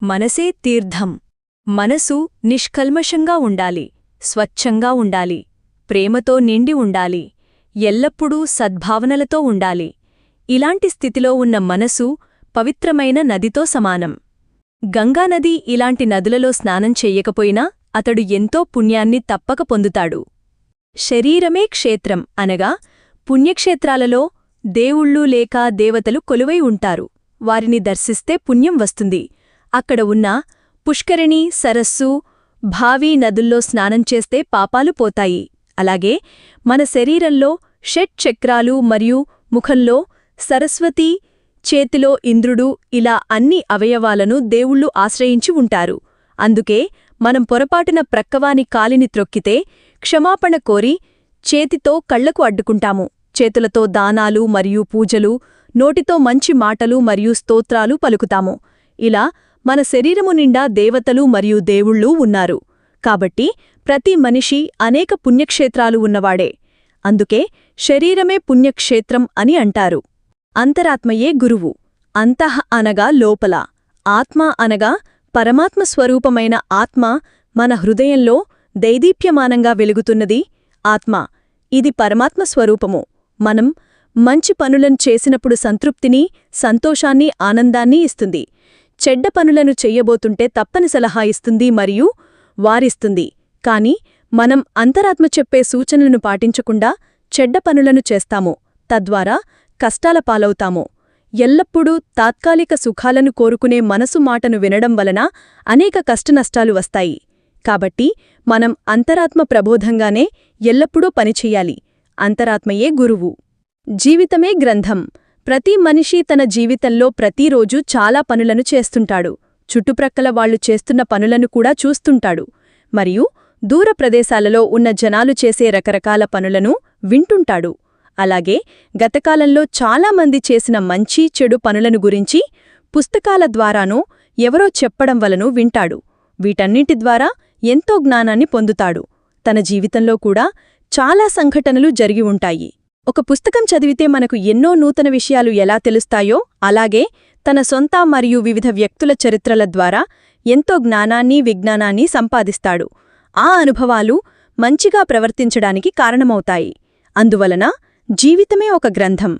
మనసే తీర్థం. మనసు నిష్కల్మషంగా ఉండాలి, స్వచ్ఛంగా ఉండాలి, ప్రేమతో నిండి ఉండాలి, ఎల్లప్పుడూ సద్భావనలతో ఉండాలి. ఇలాంటి స్థితిలో ఉన్న మనసు పవిత్రమైన నదితో సమానం. గంగానది ఇలాంటి నదులలో స్నానం చెయ్యకపోయినా అతడు ఎంతో పుణ్యాన్ని తప్పక పొందుతాడు. శరీరమే క్షేత్రం అనగా పుణ్యక్షేత్రాలలో దేవుళ్ళు లేక దేవతలు కొలువై ఉంటారు. వారిని దర్శిస్తే పుణ్యం వస్తుంది. అక్కడ ఉన్న పుష్కరిణి, సరస్సు, భావీ నదుల్లో స్నానం చేస్తే పాపాలు పోతాయి. అలాగే మన శరీరంలో షట్ చక్రాలు మరియు ముఖంలో సరస్వతి, చేతిలో ఇంద్రుడు, ఇలా అన్ని అవయవాలను దేవుళ్ళు ఆశ్రయించి ఉంటారు. అందుకే మనం పొరపాటున ప్రక్కవాని కాలిని త్రొక్కితే క్షమాపణ కోరి చేతితో కళ్లకు అడ్డుకుంటాము. చేతులతో దానాలు మరియు పూజలు, నోటితో మంచి మాటలు మరియు స్తోత్రాలు పలుకుతాము. ఇలా మన శరీరము నిండా దేవతలు మరియు దేవుళ్ళూ ఉన్నారు. కాబట్టి ప్రతి మనిషి అనేక పుణ్యక్షేత్రాలు ఉన్నవాడే. అందుకే శరీరమే పుణ్యక్షేత్రం అని అంటారు. అంతరాత్మయే గురువు. అంతః అనగా లోపల, ఆత్మ అనగా పరమాత్మ స్వరూపమైన ఆత్మ మన హృదయంలో దైదీప్యమానంగా వెలుగుతున్నది ఆత్మ. ఇది పరమాత్మ స్వరూపము. మనం మంచి పనులను చేసినప్పుడు సంతృప్తిని, సంతోషాన్ని, ఆనందాన్ని ఇస్తుంది. చెడ్డ పనులను చెయ్యబోతుంటే తప్పని సలహా ఇస్తుంది మరియు వారిస్తుంది. కాని మనం అంతరాత్మ చెప్పే సూచనలను పాటించకుండా చెడ్డ పనులను చేస్తాము. తద్వారా కష్టాల పాలవుతాము. ఎల్లప్పుడూ తాత్కాలిక సుఖాలను కోరుకునే మనసు మాటను వినడం వలన అనేక కష్టనష్టాలు వస్తాయి. కాబట్టి మనం అంతరాత్మ ప్రబోధంగానే ఎల్లప్పుడూ పనిచెయ్యాలి. అంతరాత్మయే గురువు. జీవితమే గ్రంథం. ప్రతి మనిషి తన జీవితంలో ప్రతిరోజూ చాలా పనులను చేస్తుంటాడు. చుట్టుప్రక్కల వాళ్లు చేస్తున్న పనులను కూడా చూస్తుంటాడు. మరియు దూర ప్రదేశాలలో ఉన్న జనాలు చేసే రకరకాల పనులను వింటుంటాడు. అలాగే గతకాలంలో చాలామంది చేసిన మంచి చెడు పనులను గురించి పుస్తకాల ద్వారానో ఎవరో చెప్పడం వలన వింటాడు. వీటన్నింటి ద్వారా ఎంతో జ్ఞానాన్ని పొందుతాడు. తన జీవితంలో కూడా చాలా సంఘటనలు జరిగి ఉంటాయి. ఒక పుస్తకం చదివితే మనకు ఎన్నో నూతన విషయాలు ఎలా తెలుస్తాయో అలాగే తన సొంత మరియు వివిధ వ్యక్తుల చరిత్రల ద్వారా ఎంతో జ్ఞానాన్ని, విజ్ఞానాన్ని సంపాదిస్తాడు. ఆ అనుభవాలు మంచిగా ప్రవర్తించడానికి కారణమవుతాయి. అందువలన జీవితమే ఒక గ్రంథం.